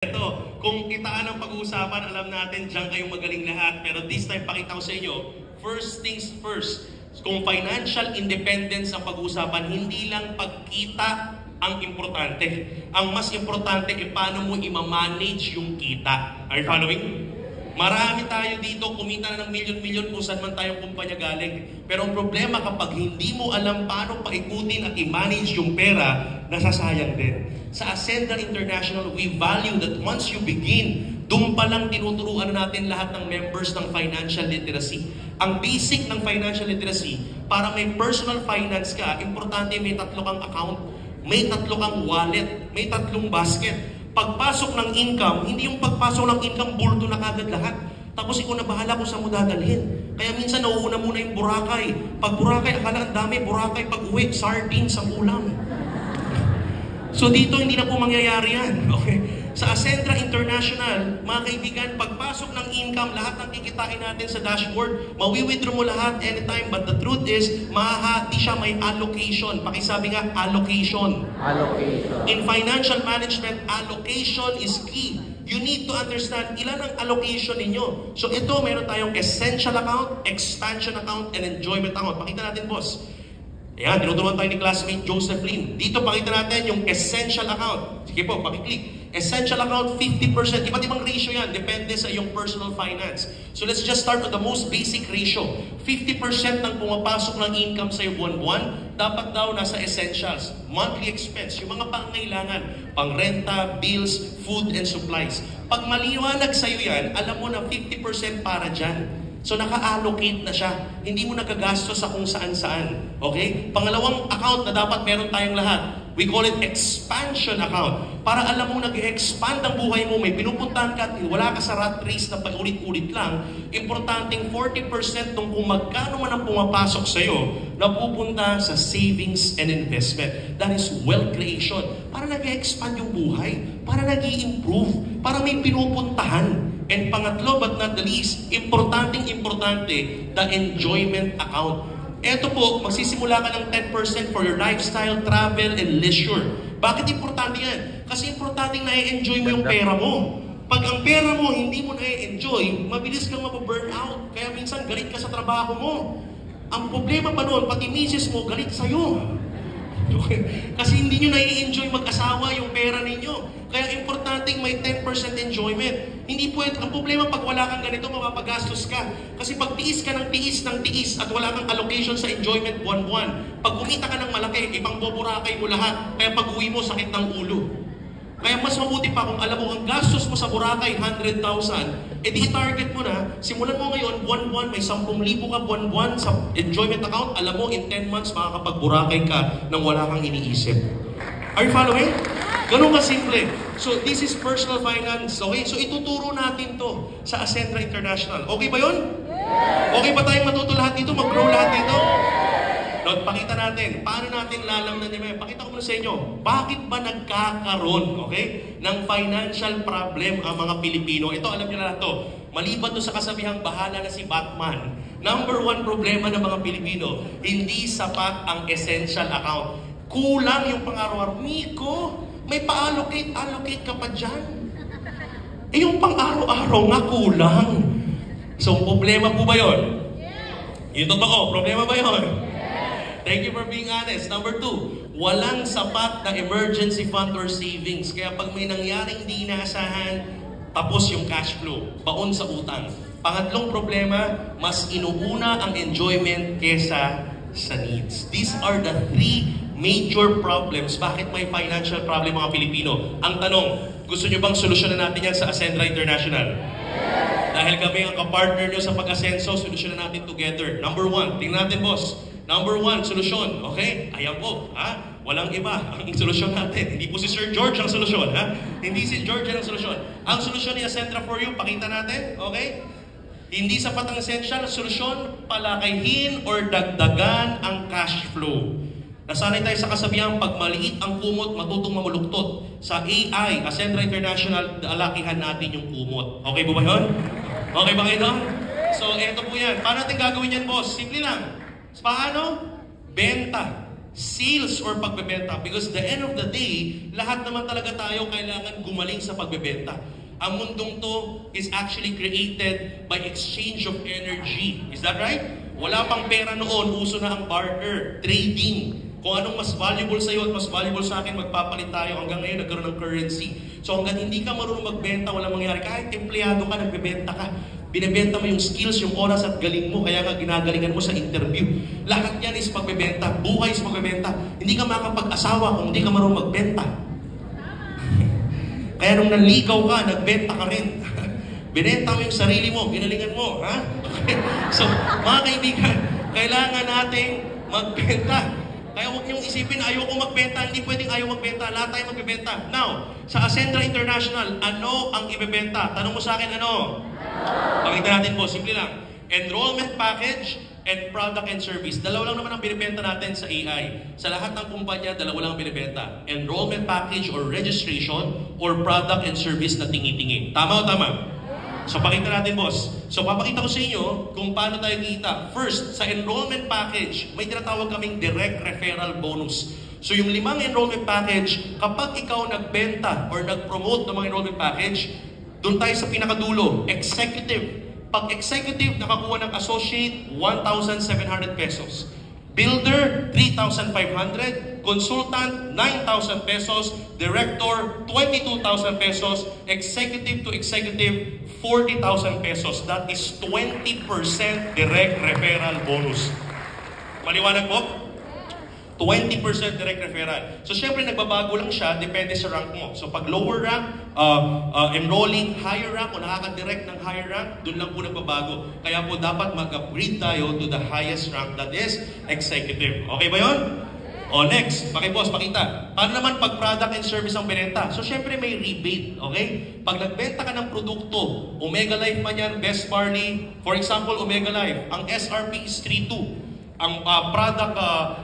Ito, kung kitaan ang pag-uusapan, alam natin, diyan kayong magaling lahat. Pero this time, pakita ko sa inyo, first things first, kung financial independence ang pag-uusapan, hindi lang pagkita ang importante. Ang mas importante ay paano mo i-manage yung kita. Are you following? Marami tayo dito, kumita na ng milyon-milyon kung saan man tayong kumpanya galing. Pero ang problema kapag hindi mo alam paano paikutin at i-manage yung pera, nasasayang din. Sa Ascenda International, we value that once you begin, doon pa lang tinuturuan natin lahat ng members ng financial literacy. Ang basic ng financial literacy, para may personal finance ka, importante may 3 kang account, may 3 kang wallet, may 3 basket. Pagpasok ng income, hindi yung pagpasok ng income, bulto na kagad lahat. Tapos ikaw na bahala kung saan mo dadalhin. Kaya minsan nauuna muna yung Boracay. Pag Boracay, akala ang dami, Boracay pag uwi, sardines ang ulam. So dito hindi na po mangyayari yan. Okay? Sa Ascenda International, mga kaibigan, pagpasok ng income, lahat ng kikitain natin sa dashboard, mawi-withdraw mo lahat anytime. But the truth is, di siya may allocation. Pakisabi nga, allocation. Allocation. In financial management, allocation is key. You need to understand ilan ang allocation ninyo. So ito, meron tayong essential account, expansion account, and enjoyment account. Pakita natin, boss. Ayan, tinuturuan tayo ni classmate Joseph Lin. Dito pakita natin yung essential account. Sige po, pakiclick. Essential account, 50%. Iba't ibang ratio yan. Depende sa iyong personal finance. So let's just start with the most basic ratio. 50% ng pumapasok ng income sa iyo buwan-buwan, dapat daw nasa essentials. Monthly expense, yung mga pangangailangan. Pangrenta, bills, food, and supplies. Pag maliwanag sa iyo yan, alam mo na 50% para dyan. So naka-allocate na siya. Hindi mo nagagastos sa kung saan-saan. Okay? Pangalawang account na dapat meron tayong lahat. We call it expansion account. Para alam mo nag-expand ang buhay mo, may pinupuntahan ka at wala ka sa rat race na paulit-ulit lang, importanteng 40% ng kung magkano man ang pumapasok sa'yo, napupunta sa savings and investment. That is wealth creation. Para nag-expand yung buhay. Para nag-i-improve. Para may pinupuntahan. And pangatlo, but not the least, importante, the enjoyment account. Ito po, magsisimula ka ng 10% for your lifestyle, travel, and leisure. Bakit importante yan? Kasi importante na-enjoy mo yung pera mo. Pag ang pera mo hindi mo na-enjoy, mabilis kang mapaburn out. Kaya minsan galit ka sa trabaho mo. Ang problema pa noon, pati misis mo galit sa'yo. Kasi hindi nyo na-enjoy mag-asawa yung pera ninyo. Kaya importante may 10% enjoyment. Hindi pwede. Ang problema pag wala kang ganito, mapapagastos ka. Kasi pag tiis ka ng tiis at wala kang allocation sa enjoyment buwan-buwan, pag kumita ka ng malaki, ibang Boracay mo lahat. Kaya pag uwi mo, sakit ng ulo. Kaya mas mabuti pa kung alam mo ang gastos mo sa Boracay, 100,000, di target mo na, simulan mo ngayon, buwan-buwan, may 10,000 ka buwan-buwan sa enjoyment account, alam mo, in 10 months, makakapag-Boracay ka nang wala kang iniisip. Are you following? Ganun ka simple. So, this is personal finance. Okay? So, ituturo natin to sa Ascenda International. Okay ba yun? Okay ba tayong matuto lahat dito? Mag-grow lahat dito? Now, pakita natin. Paano natin lalamnan niya? Pakita ko muna sa inyo. Bakit ba nagkakaroon, okay, ng financial problem ang mga Pilipino? Ito, alam niyo na to. Maliban to sa kasabihang bahala na si Batman. Number 1 problema ng mga Pilipino, hindi sapat ang essential account. Kulang yung pang-araw-araw. Miko, may pa-allocate ka pa dyan. Yung pang-araw-araw nga kulang. So, problema po ba yun? Yung totoo, problema ba yun? Thank you for being honest. Number 2, walang sapat na emergency fund or savings. Kaya pag may nangyaring di inaasahan, tapos yung cash flow, baon sa utang. Pangatlong problema, mas inuuna ang enjoyment kesa sa needs. These are the 3 major problems. Bakit may financial problem mga Pilipino? Ang tanong, gusto nyo bang solusyonan natin yan sa Ascenda International? Dahil kami ang kapartner nyo sa pag-asenso, solusyonan natin together. Number 1, tingnan natin boss. Number 1, solusyon. Okay? Ayan po. Ha? Walang iba. Ang solusyon natin. Hindi po si Sir George ang solusyon. Ha? Hindi si George ang solusyon. Ang solusyon ni Ascenda for you, pakita natin. Okay? Hindi sapat ang essential. Solusyon, palakayin or dagdagan ang cash flow. Nasanay tayo sa kasabihang pag maliit ang kumot, matutong mamuluktot. Sa AI, Ascenda International, alakihan natin yung kumot. Okay po ba yun? Okay ba kayo? So, eto po yan. Paano natin gagawin yan, boss? Simple lang. Paano? Benta. Sales or pagbebenta. Because the end of the day, lahat naman talaga tayo kailangan gumaling sa pagbebenta. Ang mundong to is actually created by exchange of energy. Is that right? Wala pang pera noon, uso na ang barter, trading. Kung anong mas valuable sa iyo at mas valuable sa akin, magpapalit tayo. Hanggang ngayon, nagkaroon ng currency. So hanggang hindi ka marunong magbenta, walang mangyari. Kahit empleyado ka, nagbebenta ka. Binibenta mo yung skills, yung oras at galing mo. Kaya ka ginagalingan mo sa interview. Lahat yan is pagbebenta. Buhay is pagbebenta. Hindi ka makapag-asawa kung hindi ka marunong magbenta. Kaya nung nanligaw ka, nagbenta ka rin. Binenta mo yung sarili mo, ginalingan mo. Ha? So, mga kaibigan, kailangan nating magbenta. Kaya huwag niyong isipin, ayoko magbenta, hindi pwedeng ayaw magbenta, lahat tayo magbenta. Now, sa Ascendra International, ano ang ibebenta? Tanong mo sa akin, ano? Pakita natin po, simple lang. Enrollment package and product and service. Dalawa lang naman ang binibenta natin sa AI. Sa lahat ng kumpanya, dalawa lang ang binibenta. Enrollment package or registration or product and service na tingi-tingi. Tama o tama? So pakita natin, boss. So papakita ko sa inyo kung paano tayo kita. First, sa enrollment package, may tinatawag kaming direct referral bonus. So yung 5 enrollment package, kapag ikaw nagbenta or nag-promote ng mga enrollment package, doon tayo sa pinakadulo, executive. Pag executive, nakakuha ng associate, 1,700 pesos. Builder, 3,500. Consultant, 9,000 pesos. Director, 22,000 pesos. Executive to executive, 40,000 pesos. That is 20% direct referral bonus. Maliwanag po? 20% direct referral. So, syempre, nagbabago lang siya, depende sa rank mo. So, pag lower rank, enrolling, higher rank, o nakaka-direct ng higher rank, dun lang po nagbabago. Kaya po, dapat mag-upgrade tayo to the highest rank, that is executive. Okay ba yun? O, next. Boss, pakita. Paano naman pag product and service ang binenta? So, syempre, may rebate. Okay? Pag nagbenta ka ng produkto, Omega Life man yan, Best Barley, for example, Omega Life, ang SRP is 3.2. Ang product,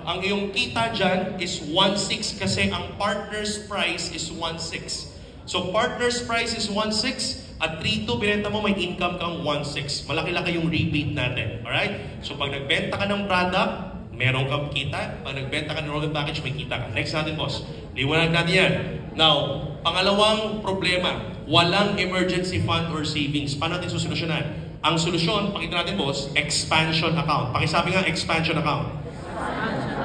ang iyong kita dyan is 1.6 kasi ang partner's price is 1.6. So partner's price is 1.6 at 3.2 binenta mo, may income kang 1.6. Malaki-laki yung rebate natin. Alright? So pag nagbenta ka ng product, meron kang kita. Pag nagbenta ka ng enrollment package, may kita ka. Next natin, boss. Liwanag natin yan. Now, pangalawang problema, walang emergency fund or savings. Paano natin susolusyonan? Ang solusyon, pakita natin, boss, expansion account. Pakisabi nga, expansion account.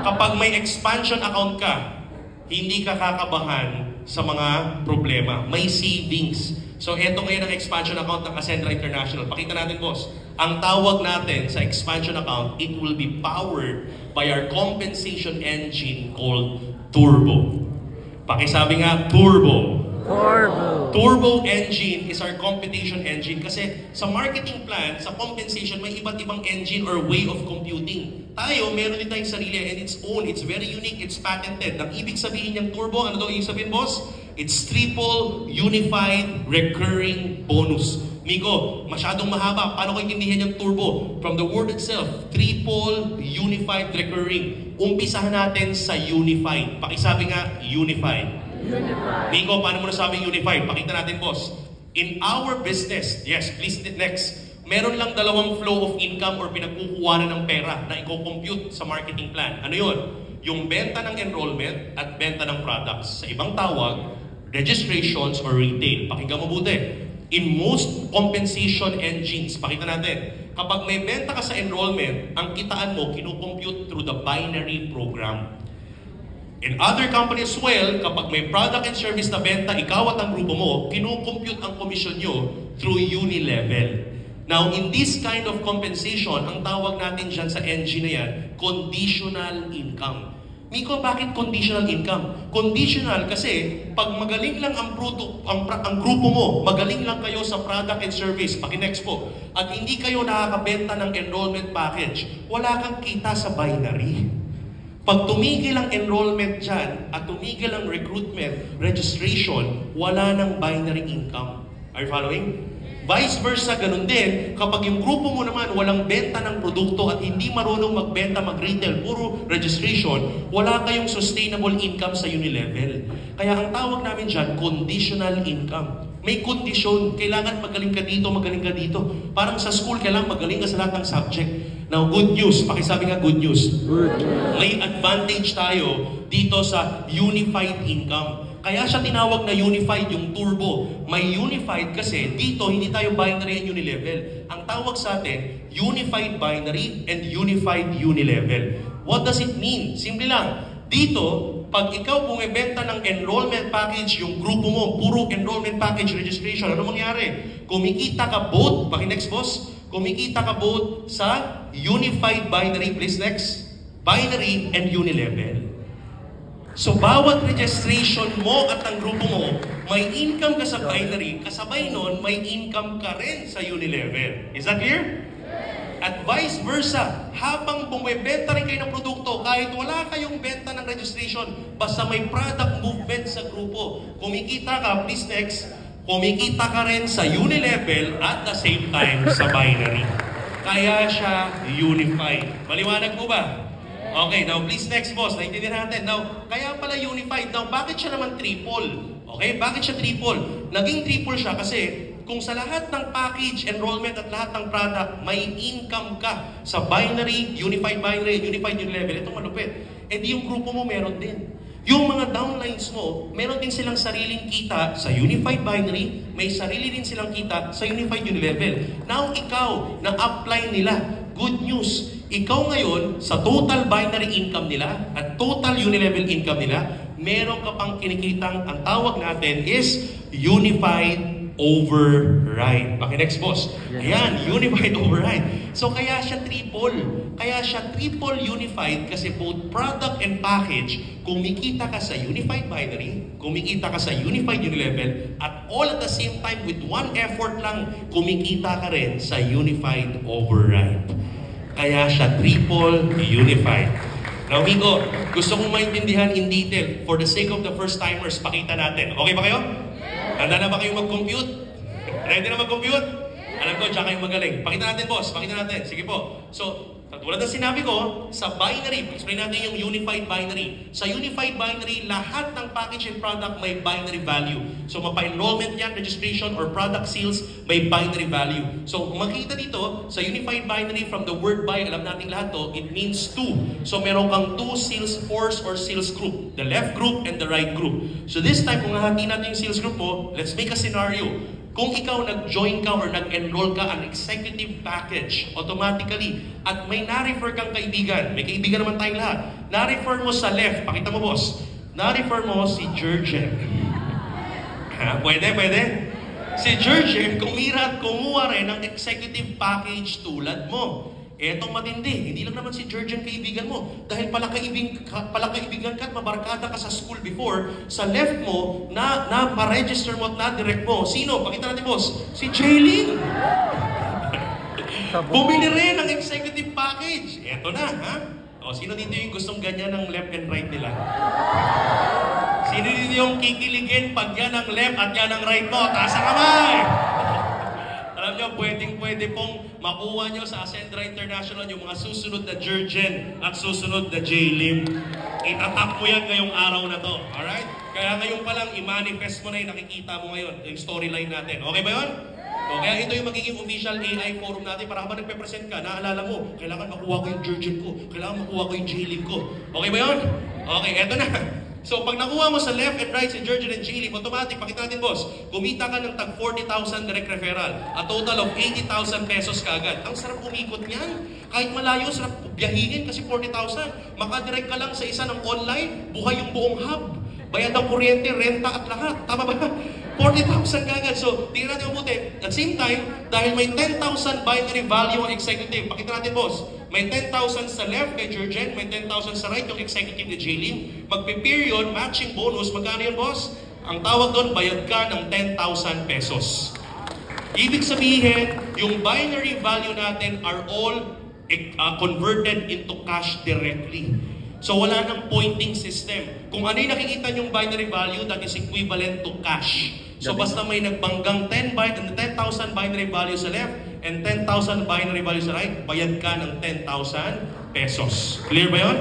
Kapag may expansion account ka, hindi ka kakabahan sa mga problema. May savings. So, eto ngayon ang expansion account ng Ascendra International. Pakita natin, boss. Ang tawag natin sa expansion account, it will be powered by our compensation engine called Turbo. Pakisabi nga, Turbo. Turbo engine is our competition engine kasi sa marketing plan, sa compensation, may iba't ibang engine or way of computing. Tayo, meron din tayong sarili and its own. It's very unique, it's patented. Ang ibig sabihin ng turbo, ano daw ibig sabihin, boss? It's triple unified recurring bonus. Miko, masyadong mahaba. Paano ko intindihan yung turbo? From the word itself, triple unified recurring. Umpisahan natin sa unified. Pakisabi nga, unified. Miko, paano mo nasabing unified? Pakita natin, boss. In our business, yes, please next. Meron lang dalawang flow of income or pinagkukuhanan ng pera na i-compute sa marketing plan. Ano yun? Yung benta ng enrollment at benta ng products. Sa ibang tawag, registrations or retail. Pakinggan mabuti. In most compensation engines, pakita natin, kapag may benta ka sa enrollment, ang kitaan mo, kinukompute through the binary program. In other companies as well, kapag may product and service na benta, ikaw at ang grupo mo, kinukompute ang komisyon nyo through uni-level. Now, in this kind of compensation, ang tawag natin dyan sa engine na yan, conditional income. Miko, bakit conditional income? Conditional kasi pag magaling lang ang grupo mo, magaling lang kayo sa product and service, paki-next po, at hindi kayo nakakabenta ng enrollment package, wala kang kita sa binary. Pag tumigil ang enrollment dyan at tumigil ang recruitment, registration, wala nang binary income. Are you following? Vice versa, ganun din, kapag yung grupo mo naman walang benta ng produkto at hindi marunong magbenta, mag-retail, puro registration, wala kayong sustainable income sa uni-level. Kaya ang tawag namin dyan, conditional income. May kondisyon, kailangan magaling ka dito, magaling ka dito. Parang sa school, kailangan magaling ka sa lahat ng subject. Now, good news. Pakisabi nga good news. May advantage tayo dito sa unified income. Kaya siya tinawag na unified yung turbo. May unified kasi dito hindi tayo binary and unilevel. Ang tawag sa atin, unified binary and unified unilevel. What does it mean? Simple lang. Dito, pag ikaw bumibenta ng enrollment package, yung grupo mo, puro enrollment package registration, ano mangyari? Kumikita ka both, next boss, kumikita ka both sa unified binary, please next, binary and unilevel. So, bawat registration mo at ang grupo mo, may income ka sa binary, kasabay nun, may income ka rin sa unilevel. Is that clear? At vice versa, habang bumibenta rin kayo ng produkto, kahit wala kayong benta ng registration, basta may product movement sa grupo, kumikita ka, please next, kumikita ka rin sa unilevel at the same time sa binary. Kaya siya unified. Maliwanag mo ba? Okay, now please next boss, naintindihan natin. Now, kaya pala unified. Now, bakit siya naman triple? Okay, bakit siya triple? Naging triple siya kasi kung sa lahat ng package, enrollment at lahat ng product, may income ka sa binary, unified unilevel, ito malupit. Eh di yung grupo mo meron din. Yung mga downlines mo, meron din silang sariling kita sa unified binary, may sarili din silang kita sa unified unilevel. Now, ikaw, na-apply nila. Good news. Ikaw ngayon, sa total binary income nila at total unilevel income nila, meron ka pang kinikitang, ang tawag natin is unified override. Next boss. Ayan, unified override. So kaya siya triple. Kaya siya triple unified kasi both product and package, kumikita ka sa unified binary, kumikita ka sa unified unilevel, at all at the same time with one effort lang, kumikita ka rin sa unified override. Kaya siya triple unified. Now, amigo, gusto kong maintindihan in detail. For the sake of the first-timers, pakita natin. Okay ba kayo? Handa na ba kayo mag-compute? Ready na mag-compute? Alam ko, tsaka kayong magaling. Pakita natin, boss. Pakita natin. Sige po. So, tulad ng sinabi ko, sa binary, explain natin yung unified binary. Sa unified binary, lahat ng package and product may binary value. So, mapa-enrollment yan, registration, or product sales, may binary value. So, makita dito, sa unified binary, from the word buy, alam natin lahat to, it means two. So, meron kang two sales force or sales group. The left group and the right group. So, this time, kung hahati natin yung sales group mo, let's make a scenario. Kung ikaw nag-join ka or nag-enroll ka an executive package, automatically, at may na-refer kang kaibigan, may kaibigan naman tayong lahat, na-refer mo sa left, pakita mo boss, na-refer mo si Jurgen. Ha? Pwede? Si Jurgen, kumuha rin ng executive package tulad mo. Etong matindi, hindi lang naman si Jurgen kaibigan mo. Dahil palakaibigan ka at mabarkada ka sa school before, sa left mo, na pa-register mo at na-direct mo. Sino? Pakita natin, boss. Si Jaylin. Bumili rin ng executive package. Eto na, ha? O, sino dito yung gustong ganyan ng left and right nila? Sino dito yung kikiligin pag yan ang left at yan ang right mo? Taas ang kamay! Alam nyo, pwede pong makuha nyo sa Ascendra International yung mga susunod na Jurgen at susunod na Jaylin. Itatak mo yan ngayong araw na to. Alright? Kaya ngayon pa lang, i-manifest mo na yung nakikita mo ngayon, yung storyline natin. Okay ba yun? So, kaya ito yung magiging official AI forum natin para habang nagpe-present ka, naalala mo, kailangan makuha ko yung Jurgen ko, kailangan makuha ko yung Jaylin ko. Okay ba yun? Okay, eto na. So, pag nakuha mo sa left and right si Jurgen and Jaylin, automatic, pakita natin boss, kumita ka ng tag 40,000 direct referral. A total of 80,000 pesos kaagad. Ang sarap umikot niyan. Kahit malayo, sarap biyahihin kasi 40,000. Makadirect ka lang sa isa ng online, buhay yung buong hub. Bayad ang kuryente, renta at lahat. Tama ba? 40,000 kaagad. So, tingnan natin mabuti. At same time, dahil may 10,000 binary value ang executive, pakita natin boss, may 10,000 sa left kay Jurgen, may 10,000 sa right yung executive ni Jaylin. Magpe-period, matching bonus, magkano yun boss? Ang tawag doon, bayad ka ng 10,000 pesos. Ibig sabihin, yung binary value natin are all converted into cash directly. So wala nang pointing system. Kung ano yung nakikita yung binary value, that is equivalent to cash. So basta may nagbanggang 10,000 binary value sa left and 10,000 binary value sa right, bayad ka ng 10,000 pesos. Clear ba yun?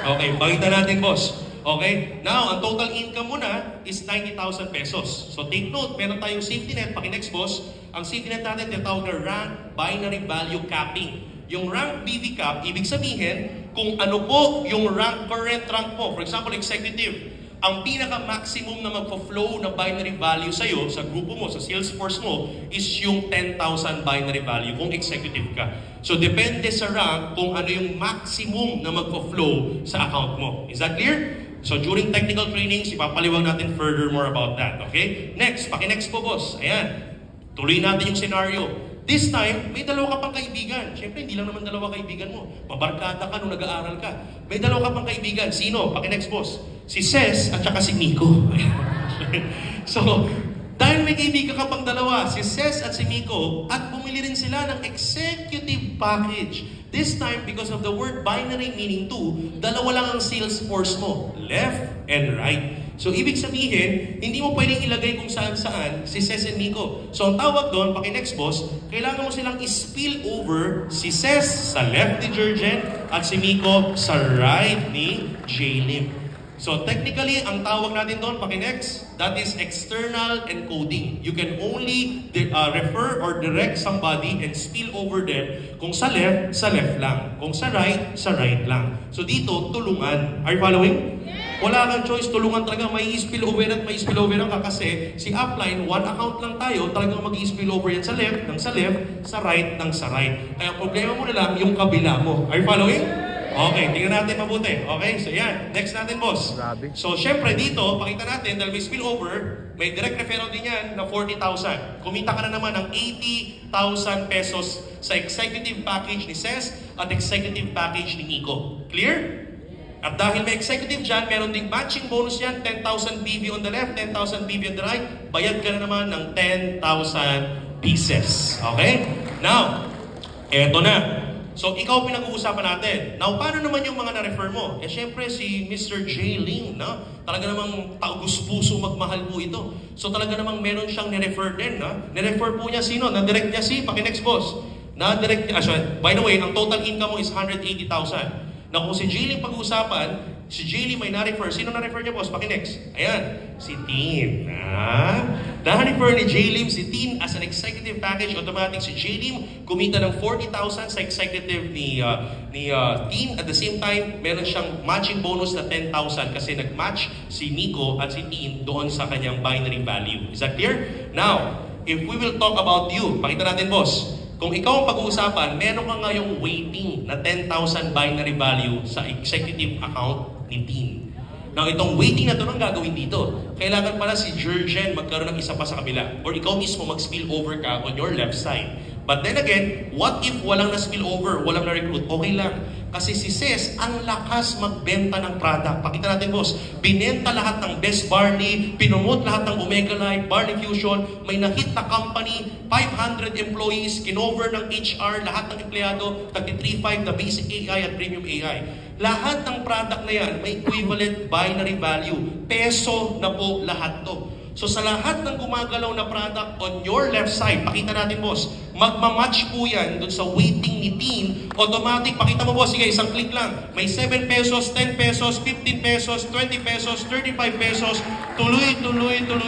Okay, pakita natin boss. Okay, now ang total income mo na is 90,000 pesos. So take note, meron tayong safety net, paki-next boss. Ang safety net natin tinatawag na RAND, binary value capping. Yung rank BV Cap, ibig sabihin, kung ano po yung current rank mo. For example, executive. Ang pinaka-maximum na magpo-flow na binary value sa'yo, sa grupo mo, sa Salesforce mo, is yung 10,000 binary value kung executive ka. So, depende sa rank kung ano yung maximum na magpo-flow sa account mo. Is that clear? So, during technical trainings, ipapaliwag natin furthermore about that. Okay? Next, paki-next po, boss. Ayan. Tuloy natin yung scenario. This time, may dalawa ka pang kaibigan. Siyempre, hindi lang naman dalawa kaibigan mo. Mabarkada ka nung nag-aaral ka. May dalawa ka pang kaibigan. Sino? Paki-next, boss. Si Ces at saka si Miko. So, dahil may kaibigan ka pang dalawa, si Ces at si Miko, at bumili rin sila ng executive package. This time, because of the word binary meaning two, dalawa lang ang sales force mo. Left and right. So, ibig sabihin, hindi mo pwedeng ilagay kung saan-saan si Ces and Miko. So, ang tawag doon, paki-next boss, kailangan mo silang i-spill over si Ces sa left ni Jurgen at si Miko sa right ni Jaylin. So, technically, ang tawag natin doon, paki-next, that is external encoding. You can only refer or direct somebody and spill over them kung sa left lang. Kung sa right lang. So, dito, tulungan. Are you following? Wala kang choice, tulungan talaga, may spill over at may spill over ka kasi si upline, one account lang tayo, talagang mag-spill over yan sa left, sa right. Kaya problema mo na lang yung kabila mo. Are you following? Okay, tingnan natin mabuti. Okay, so yan. Next natin, boss. So, syempre dito, pakita natin, dahil may spill over, may direct referral din yan na 40,000. Kumita ka na naman ng 80,000 pesos sa executive package ni Ces at executive package ni Miko. Clear? At dahil may executive dyan, meron ding matching bonus yan, 10,000 BV on the left, 10,000 BV on the right, bayad ka na naman ng 10,000 pieces. Okay? Now, eto na. So, ikaw pinag-uusapan natin. Now, paano naman yung mga na-refer mo? Eh, syempre, si Mr. J. Ling, no? Talaga namang tagus-puso magmahal po ito. So, talaga namang meron siyang ni-refer din, no? Ni-refer po niya sino? Na-direct niya si, paki-next boss. Na-direct niya, by the way, ang total income mo is 180,000. Na kung si J. Ling pag-uusapan, si J. Ling may na-refer. Sino na-refer niya, boss? Paki-next. Ayan, si Tin. Na-refer ni J. Lim si Tin as an executive package. Automatic si J. Lim kumita ng 40,000 sa executive ni Tin. At the same time, meron siyang matching bonus na 10,000 kasi nag-match si Miko at si Tin doon sa kanyang binary value. Is that clear? Now, if we will talk about you, pakita natin, boss. Kung ikaw ang pag-uusapan, meron ka ngayong waiting na 10,000 binary value sa executive account ni Tin. Now, itong waiting na ito, ang gagawin dito? Kailangan pala si Jurgen magkaroon ng isa pa sa kabila. Or ikaw mismo mag-spill over ka on your left side. But then again, what if walang na-spill over, walang na-recruit? Okay lang. Kasi si Ces, ang lakas magbenta ng product. Pakita natin, boss. Binenta lahat ng Best Barley, pinumot lahat ng Omega Life, Barley Fusion, may na-hit na company, 500 employees, kinover ng HR, lahat ng empleyado, tag-3.5 na basic AI at premium AI. Lahat ng product na yan may equivalent binary value. Peso na po lahat to. So sa lahat ng gumagalaw na product on your left side, pakita natin, boss, magmamatch po yan dun sa weighting ni Tin. Automatic, pakita mo, boss, sige, isang click lang. May 7 pesos, 10 pesos, 15 pesos, 20 pesos, 35 pesos. Tuloy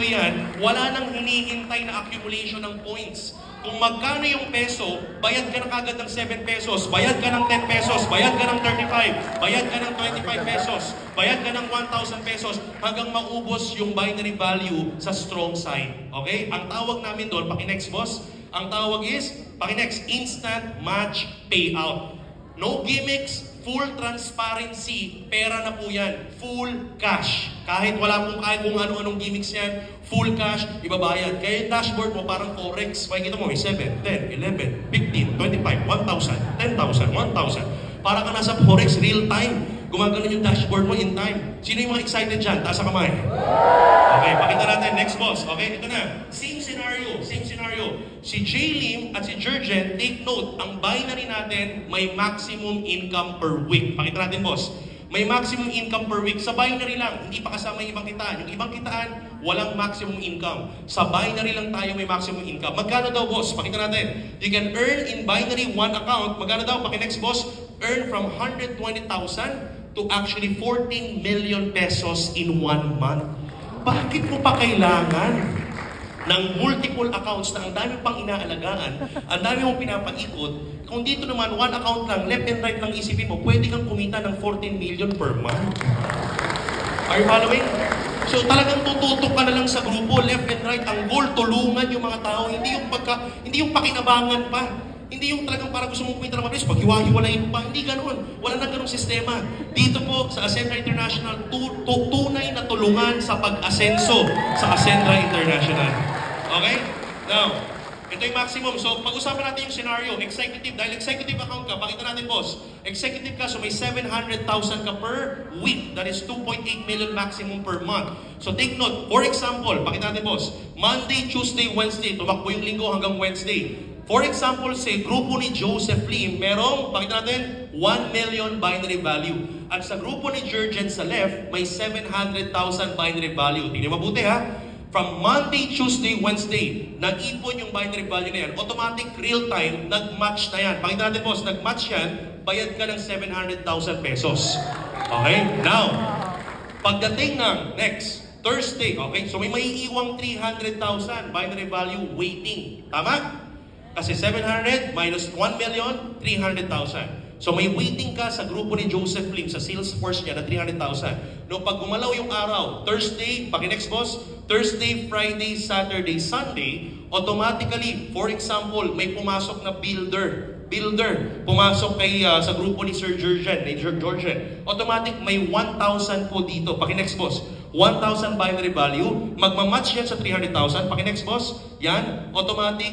yan. Wala nang hinihintay na accumulation ng points. Kung magkano yung peso, bayad ka na kagad ng 7 pesos, bayad ka ng 10 pesos, bayad ka ng 35, bayad ka ng 25 pesos, bayad ka ng 1,000 pesos, hanggang maubos yung binary value sa strong side. Okay? Ang tawag namin doon, paki-next, boss, ang tawag is, paki-next, instant match payout. No gimmicks, full transparency, pera na po yan. Full cash. Kahit wala pong kahit kung ano-anong gimmicks yan, full cash, ibabayad. Kaya yung dashboard mo parang forex. Makikita mo, 7, 10, 11, 15, 25, 1,000, 10,000, 1,000. Para ka nasa forex, real time. Gumagano yung dashboard mo in time. Sino yung mga excited dyan? Taas ang kamay. Okay, pakita natin. Next, boss. Okay, ito na. Same scenario. Si J. Lim at si Jurgen, take note, ang binary natin may maximum income per week. Pakita natin, boss. May maximum income per week. Sa binary lang, hindi pa kasama yung ibang kitaan. Yung ibang kitaan, walang maximum income. Sa binary lang tayo may maximum income. Magkano daw, boss? Pakita natin. You can earn in binary one account. Magkano daw? Paki-next, boss. Earn from 120,000 to actually 14 million pesos in 1 month. Bakit mo pa kailangan? ng multiple accounts na ang dami pang inaalagaan, ang dami mong pinapaikot, kung dito naman, one account lang, left and right lang isipin mo, pwede kang kumita ng 14 million per month. Are you following? So talagang tututok ka na lang sa grupo, left and right. Ang goal, tulungan yung mga tao, hindi yung pakinabangan pa. Hindi yung talagang para gusto mong kumita ng mabilis, paghiwa-hiwalayin pa. Hindi ganoon. Wala na ganoong sistema. Dito po sa Ascendra International, tunay na tulungan sa pag-asenso sa Ascendra International. Okay? Now, ito yung maximum. So, pag-usapan natin yung scenario. Executive, dahil executive account ka, pakita natin, boss. Executive ka, so may 700,000 ka per week. That is 2.8 million maximum per month. So, take note. For example, pakita natin, boss. Monday, Tuesday, Wednesday. Tumakbo yung linggo hanggang Wednesday. For example, sa grupo ni Joseph Lim, merong, pakita natin, 1 million binary value. At sa grupo ni Jurgen sa left, may 700,000 binary value. Tingnan mabuti, ha? From Monday, Tuesday, Wednesday, nag-ipon yung binary value na yan. Automatic, real-time, nag-match na yan. Pakita natin, boss, nag-match yan, bayad ka ng 700,000 pesos. Okay? Now, pagdating ng next Thursday, okay? So may maiiwang 300,000 binary value waiting. Tama? Kasi 700 minus 1 million, 300,000. So may waiting ka sa grupo ni Joseph Lim sa Salesforce niya na 300,000. No, pag gumalaw yung araw, Thursday, paki-next boss, Thursday, Friday, Saturday, Sunday, automatically, for example, may pumasok na builder, pumasok kay sa grupo ni Sir Jurgen, automatic may 1,000 po dito. Paki-next boss, 1,000 binary value, magmamatch yan sa 300,000. Paki-next boss, yan, automatic,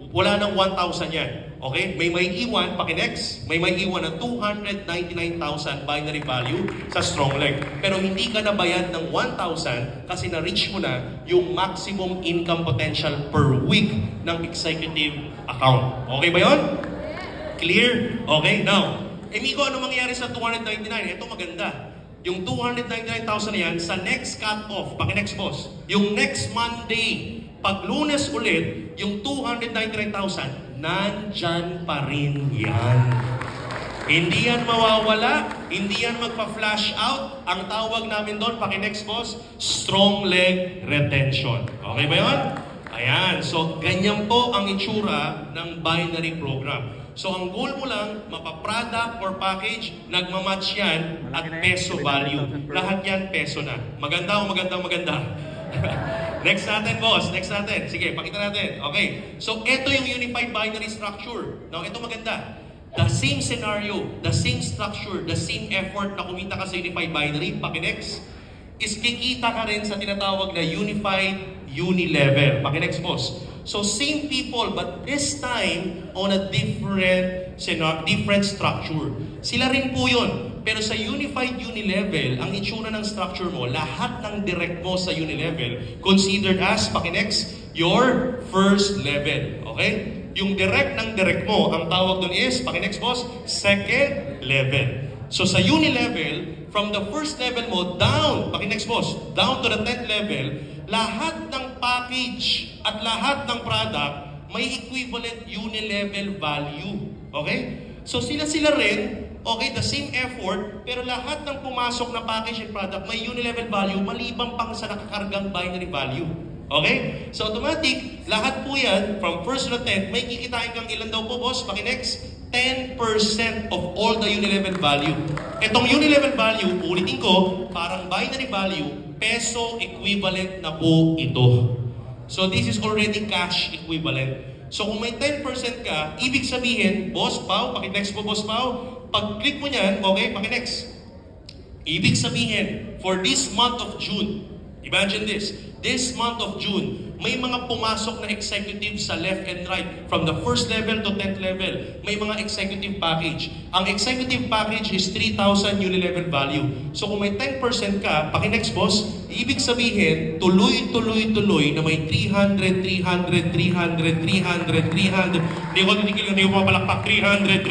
wala nang 1,000 yan. Okay? May iwan, paki-next, may iwan na 299,000 binary value sa strong leg. Pero hindi ka nabayad ng 1,000 kasi na-reach mo na yung maximum income potential per week ng executive account. Okay ba yun? Clear? Okay, now, Miko, ano mangyayari sa 299? Ito maganda. Yung 299,000 na yan, sa next cut-off, paki-next boss, yung next Monday, pag Lunes ulit, yung 299,000, nandyan pa rin yan. Hindi yan mawawala, hindi yan magpa-flash out. Ang tawag namin doon, paki-next boss, strong leg retention. Okay ba yun? Ayan, so ganyan po ang itsura ng binary program. So ang goal mo lang, mapa-product or package, nagmamatch yan at peso value. Lahat yan peso na. Maganda o maganda? Next natin, boss. Next natin. Sige, pakita natin. Okay. So, ito yung unified binary structure. Now, ito maganda. The same scenario, the same structure, the same effort na kumita ka sa unified binary, paki-next, is kikita ka rin sa tinatawag na unified uni-level. Paki-next, boss. So, same people, but this time on a different structure. Sila rin po yun. Pero sa unified uni-level, ang itsura ng structure mo, lahat ng direct mo sa uni-level, considered as, paki-next, your first level. Okay? Yung direct ng direct mo, ang tawag dun is, paki-next boss, second level. So sa uni-level, from the first level mo, down, paki-next boss, down to the 10th level, lahat ng package at lahat ng product, may equivalent uni-level value. Okay? So sila rin, okay, the same effort, pero lahat ng pumasok na package and product may uni-level value maliban pang sa nakakargang binary value. Okay? So automatic, lahat po yan, from 1st to 10th, may kikitain kang ilan daw po, boss? Paki-next, 10% of all the uni-level value. Itong uni-level value, ulitin ko, parang binary value, peso equivalent na po ito. So this is already cash equivalent. So kung may 10% ka, ibig sabihin, Boss Pao, paki-next po Boss Pao, pag-click mo niyan, okay, paki-next. Ibig sabihin, for this month of June, imagine this month of June, may mga pumasok na executive sa left and right, from the first level to 10th level, may mga executive package. Ang executive package is 3,000 uni-level value. So kung may 10% ka, paki-next boss, ibig sabihin, tuloy na may 300. Hindi ko tinikil, hindi ko mapalakpak, 300.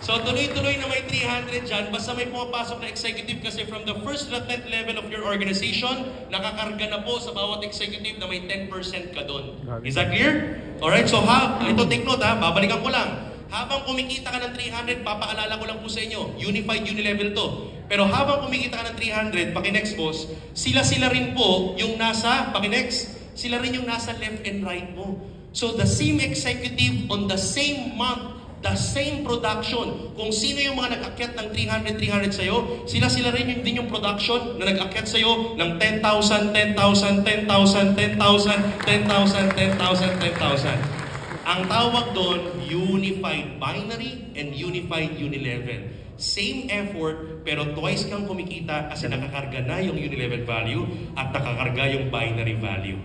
So tuloy-tuloy na may 300 dyan, basta may pumapasok na executive kasi from the first to the 10th level of your organization, nakakarga na po sa bawat executive na may 10% ka doon. Is that clear? Alright, so ito take note ha, babalikan ko lang. Habang kumikita ka ng 300, papaalala ko lang po sa inyo, unified uni-level to. Pero habang kumikita ka ng 300, paki-next boss, sila rin po yung nasa, paki-next, sila rin yung nasa left and right mo. So the same executive on the same month, the same production. Kung sino yung mga nag-akyat ng 300 sa'yo, sila rin yung din yung production na nag-akyat sa'yo ng 10,000, 10,000, 10,000, 10,000, 10,000, 10,000, 10,000. Ang tawag doon, unified binary and unified unilevel. Same effort, pero twice kang kumikita kasi nakakarga na yung unilevel value at nakakarga yung binary value.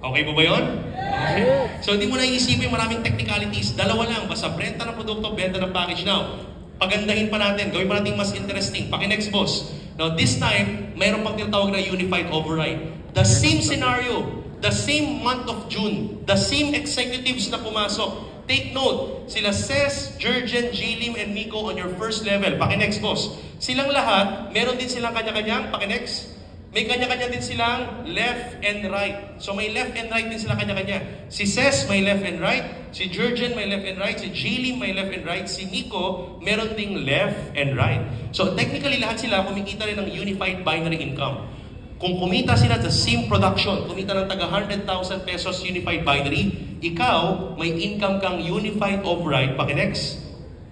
Okay po ba yun? Okay. So hindi mo na iisipin maraming technicalities. Dalawa lang, basta benta ng produkto, benta ng package. Now, pagandahin pa natin, gawin pa natin mas interesting. Paki-next boss. Now this time, mayroon pang tinatawag na unified override. The same scenario, the same month of June, the same executives na pumasok. Take note, sila Ces, Jurgen, Jilim, and Miko on your first level. Paki-next boss. Silang lahat, meron din silang kanya-kanyang, paki-next. May kanya-kanya din silang left and right. So may left and right din sila kanya-kanya. Si Ces may left and right, si Jurgen may left and right, si Jilim may left and right, si Miko meron ding left and right. So technically lahat sila kumikita rin ng unified binary income. Kung kumita sila sa same production, kumita ng taga 100,000 pesos unified binary, ikaw may income kang unified override, paki-next,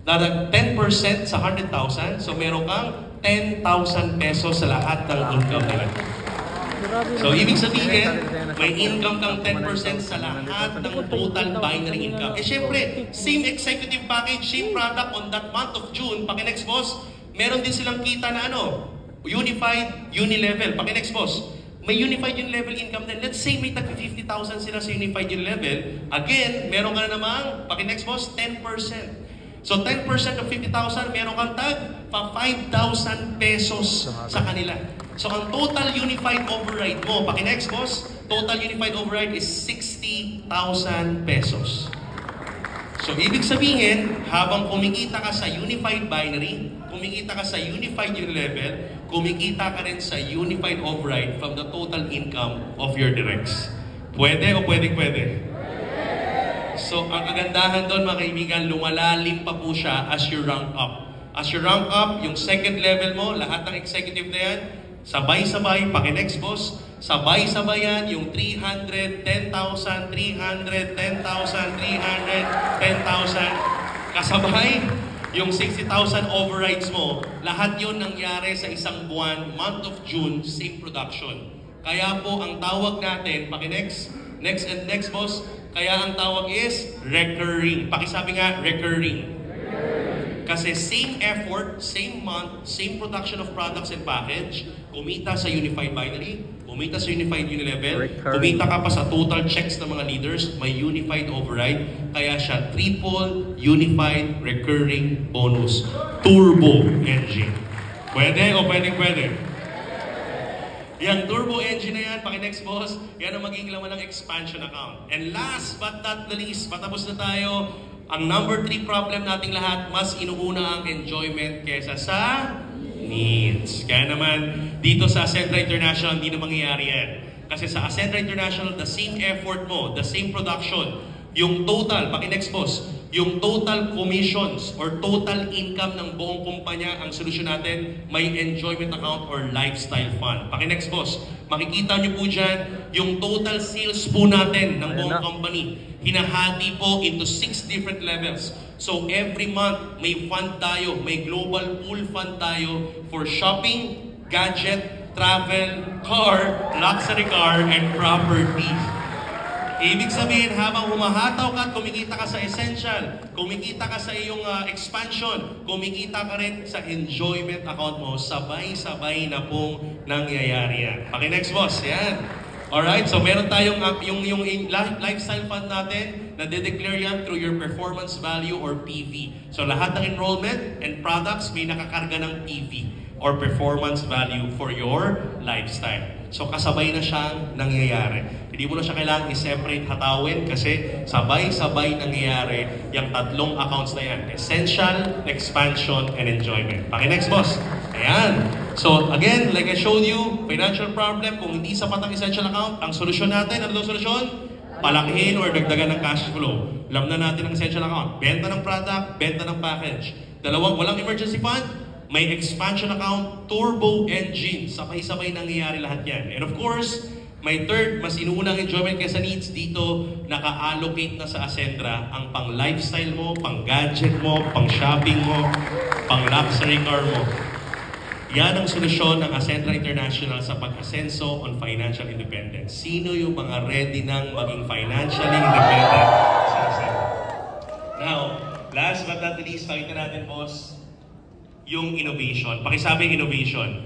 na 10% sa 100,000, so meron kang 10,000 pesos sa lahat ng income na yun. So, ibig sabihin, may income kang 10% sa lahat ng total binary income. Eh, syempre, same executive package, same product on that month of June, paki-next boss, meron din silang kita na unified unilevel. Paki-next boss, may unified unilevel income din. Let's say may tag 50,000 sila sa unified unilevel. Again, meron ka na namang, paki-next boss, 10%. So 10% of 50,000, meron kang tag pa 5,000 pesos sa kanila. So ang total unified override mo, paki-next boss, total unified override is 60,000 pesos. So ibig sabihin, habang kumikita ka sa unified binary, kumikita ka sa unified unilevel, kumikita ka rin sa unified override from the total income of your directs. Pwede o pwede? So, ang kagandahan doon, mga kaibigan, lumalalim pa po siya as you rank up. As you rank up, yung second level mo, lahat ng executive na yan, sabay-sabay, paki-next boss, sabay-sabay yan, yung 300, 10,000, 300, 10,000, 300, 10,000, kasabay, yung 60,000 overrides mo, lahat yun nangyari sa isang buwan, month of June, same production. Kaya po, ang tawag natin, paki-next, next boss, kaya ang tawag is recurring. Pakisabi nga, recurring. Kasi same effort, same month, same production of products and package, kumita sa unified binary, kumita sa unified unilevel, kumita ka pa sa total checks ng mga leaders, may unified override, kaya siya triple unified recurring bonus turbo engine. Pwede o pwede? Yang turbo engine na yan, paki-next boss, yan ang magiging laman ng expansion account. And last but not the least, patapos na tayo, ang number 3 problem nating lahat, mas inuuna ang enjoyment kesa sa needs. Kaya naman, dito sa Ascentra International, hindi na mangyayari yan. Kasi sa Ascentra International, the same effort mo, the same production, yung total, paki-next boss, yung total commissions or total income ng buong kumpanya, ang solusyon natin, may enjoyment account or lifestyle fund. Paki-next boss, makikita nyo po dyan, yung total sales po natin ng buong company, hinahati po into 6 different levels. So every month, may fund tayo, may global pool fund tayo for shopping, gadget, travel, car, luxury car, and property. Ibig sabihin, habang humahataw ka at kumikita ka sa essential, kumikita ka sa iyong expansion, kumikita ka rin sa enjoyment account mo, sabay-sabay na pong nangyayari yan. Paki-next boss, yan. Alright, so meron tayong yung lifestyle fund natin na de-declare yan through your performance value or PV. So lahat ng enrollment and products may nakakarga ng PV or performance value for your lifestyle. So kasabay na siyang nangyayari. Hindi mo na siya kailangang i-separate, hatawin kasi sabay-sabay nangyayari yung tatlong accounts na yan. Essential, expansion, and enjoyment. Paki-next boss. Ayan. So again, like I showed you, financial problem, kung hindi sapat ang essential account, ang solusyon natin, ano daw solusyon? Palakihin or dagdagan ng cash flow. Alam na natin ang essential account. Benta ng product, benta ng package. Walang emergency fund, may expansion account, turbo engine. Sabay-sabay nangyayari lahat yan. And of course, may third, mas inuunang enjoyment kaysa needs. Dito, naka-allocate na sa Ascentra ang pang-lifestyle mo, pang-gadget mo, pang-shopping mo, pang-luxury car mo. Yan ang solusyon ng Ascentra International sa pag-asenso on financial independence. Sino yung mga ready nang maging financially independent sa Ascentra? Now, last but not least, pakita natin, boss, yung innovation. Pakisabi innovation.